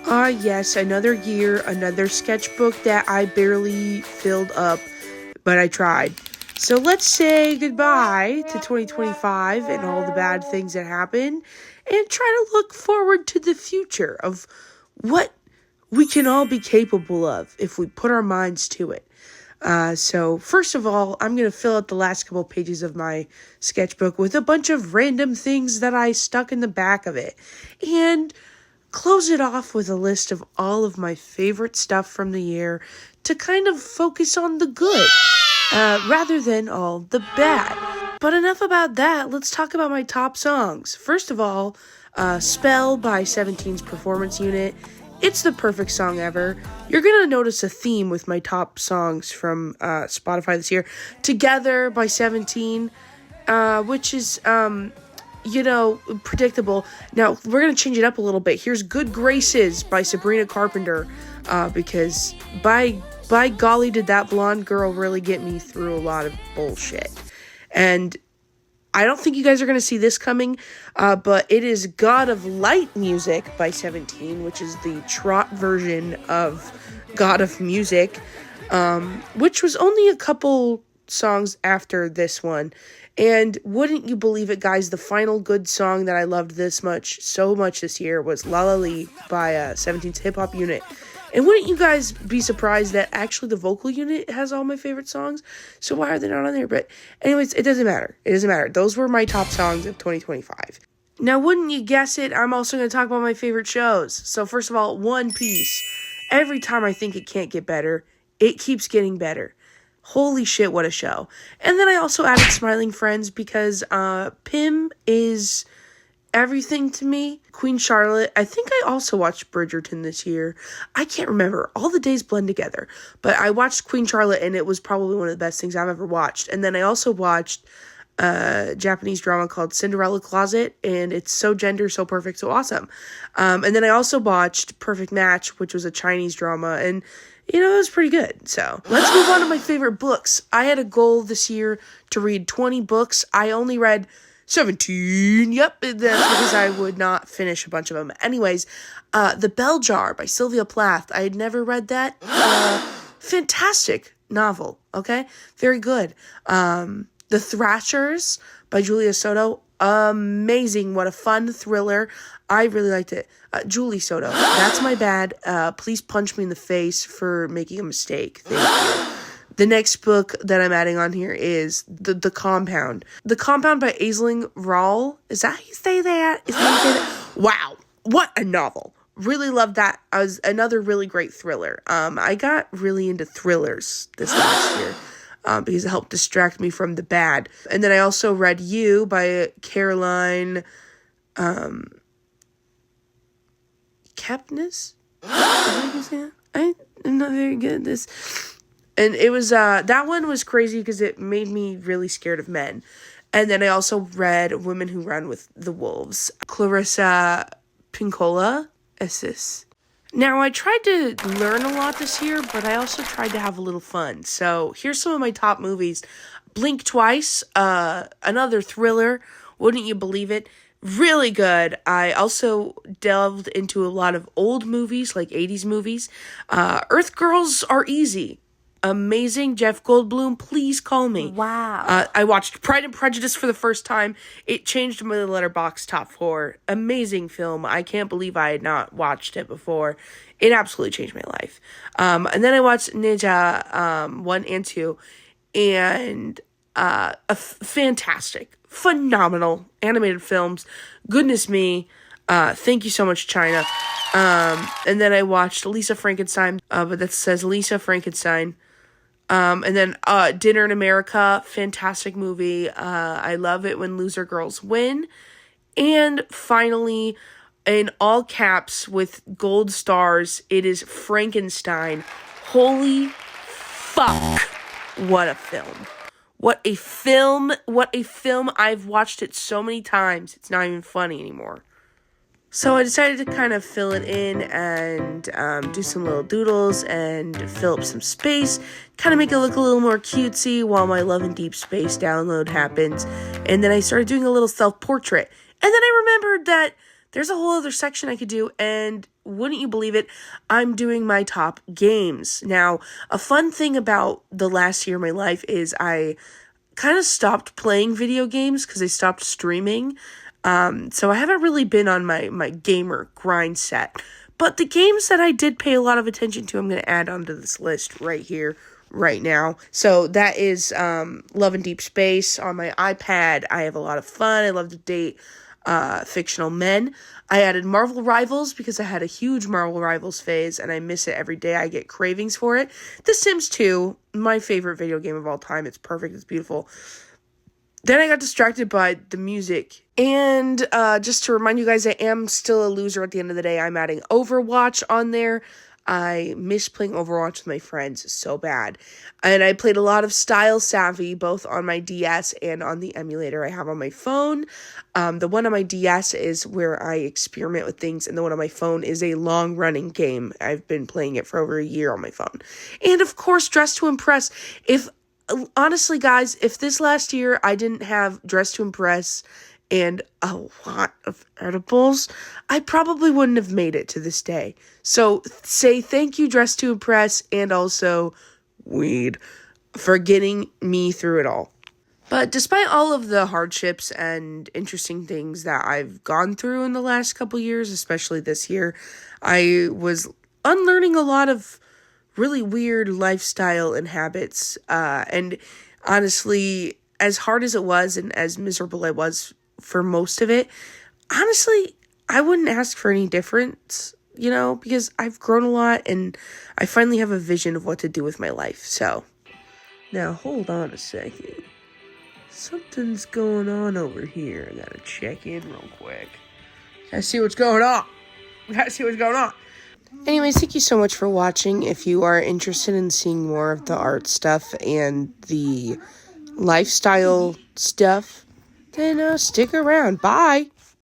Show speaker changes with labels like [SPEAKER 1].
[SPEAKER 1] Yes, another year, another sketchbook that I barely filled up, but I tried. So let's say goodbye to 2025 and all the bad things that happened, and try to look forward to the future of what we can all be capable of if we put our minds to it. So first of all, I'm going to fill out the last couple pages of my sketchbook with a bunch of random things that I stuck in the back of it. And close it off with a list of all of my favorite stuff from the year to kind of focus on the good rather than all the bad. But enough about that. Let's talk about my top songs. First of all, Spell by 17's Performance Unit. It's the perfect song ever. You're going to notice a theme with my top songs from Spotify this year. Together by 17, which is predictable. Now, we're going to change it up a little bit. Here's Good Graces by Sabrina Carpenter, because by golly, did that blonde girl really get me through a lot of bullshit. And I don't think you guys are going to see this coming, but it is God of Light Music by 17, which is the trot version of God of Music, which was only a couple songs after this one. And wouldn't you believe it, guys, the final good song that I loved so much this year was La La Lee by 17's Hip Hop Unit. And wouldn't you guys be surprised that actually the vocal unit has all my favorite songs? So why are they not on there? But anyways, it doesn't matter. It doesn't matter. Those were my top songs of 2025. Now, wouldn't you guess it, I'm also going to talk about my favorite shows. So first of all, One Piece. Every time I think it can't get better, it keeps getting better. Holy shit, what a show. And then I also added Smiling Friends because Pym is everything to me. Queen Charlotte. I think I also watched Bridgerton this year. I can't remember. All the days blend together. But I watched Queen Charlotte and it was probably one of the best things I've ever watched. And then I also watched a Japanese drama called Cinderella Closet, and it's so gender, so perfect, so awesome. And then I also watched Perfect Match, which was a Chinese drama, and it was pretty good. So let's move on to my favorite books. I had a goal this year to read 20 books. I only read 17. Yep, that's because I would not finish a bunch of them. Anyways, The Bell Jar by Sylvia Plath. I had never read that. Fantastic novel, okay? Very good. The Thrashers by Julia Soto. Amazing. What a fun thriller. I really liked it. Julie Soto. That's my bad. Please punch me in the face for making a mistake. Thank you. The next book that I'm adding on here is The Compound. The Compound by Aisling Rawl. Is that how you say that? Wow. What a novel. Really loved that. It was another really great thriller. I got really into thrillers this last year. Because it helped distract me from the bad. And then I also read You by Caroline Kepnes? I'm not very good at this. And it was, that one was crazy because it made me really scared of men. And then I also read Women Who Run with the Wolves. Clarissa Pinkola Essis. Now, I tried to learn a lot this year, but I also tried to have a little fun. So, here's some of my top movies. Blink Twice, another thriller. Wouldn't you believe it? Really good. I also delved into a lot of old movies, like 80s movies. Earth Girls Are Easy. Amazing. Jeff Goldblum, please call me.
[SPEAKER 2] Wow.
[SPEAKER 1] I watched Pride and Prejudice for the first time. It changed my Letterboxd top 4. Amazing film. I can't believe I had not watched it before. It absolutely changed my life. And then I watched Ninja 1 and 2. And fantastic, phenomenal animated films. Goodness me. Thank you so much, China. And then I watched Lisa Frankenstein, but that says Lisa Frankenstein. And then Dinner in America, fantastic movie. I love it when loser girls win. And finally, in all caps with gold stars, it is Frankenstein. Holy fuck. What a film. What a film. What a film. I've watched it so many times. It's not even funny anymore. So I decided to kind of fill it in and do some little doodles and fill up some space, kind of make it look a little more cutesy while my Love in Deep Space download happens. And then I started doing a little self-portrait. And then I remembered that there's a whole other section I could do, and wouldn't you believe it, I'm doing my top games. Now, a fun thing about the last year of my life is I kind of stopped playing video games because I stopped streaming. So I haven't really been on my gamer grind set. But the games that I did pay a lot of attention to, I'm going to add onto this list right here, right now. So that is Love and Deep Space on my iPad. I have a lot of fun. I love to date fictional men. I added Marvel Rivals because I had a huge Marvel Rivals phase and I miss it every day. I get cravings for it. The Sims 2, my favorite video game of all time. It's perfect. It's beautiful. Then I got distracted by the music. And just to remind you guys, I am still a loser at the end of the day. I'm adding Overwatch on there. I miss playing Overwatch with my friends so bad. And I played a lot of Style Savvy, both on my DS and on the emulator I have on my phone. The one on my DS is where I experiment with things, and the one on my phone is a long-running game. I've been playing it for over a year on my phone. And, of course, Dress to Impress. Honestly, guys, if this last year I didn't have Dress to Impress and a lot of edibles, I probably wouldn't have made it to this day. So say thank you, Dress to Impress, and also weed, for getting me through it all. But despite all of the hardships and interesting things that I've gone through in the last couple years, especially this year, I was unlearning a lot of really weird lifestyle and habits. And honestly, as hard as it was and as miserable I was for most of it, honestly, I wouldn't ask for any difference, because I've grown a lot and I finally have a vision of what to do with my life. So now hold on a second. Something's going on over here. I gotta check in real quick. Gotta see what's going on. Anyways, thank you so much for watching. If you are interested in seeing more of the art stuff and the lifestyle stuff, then stick around. Bye!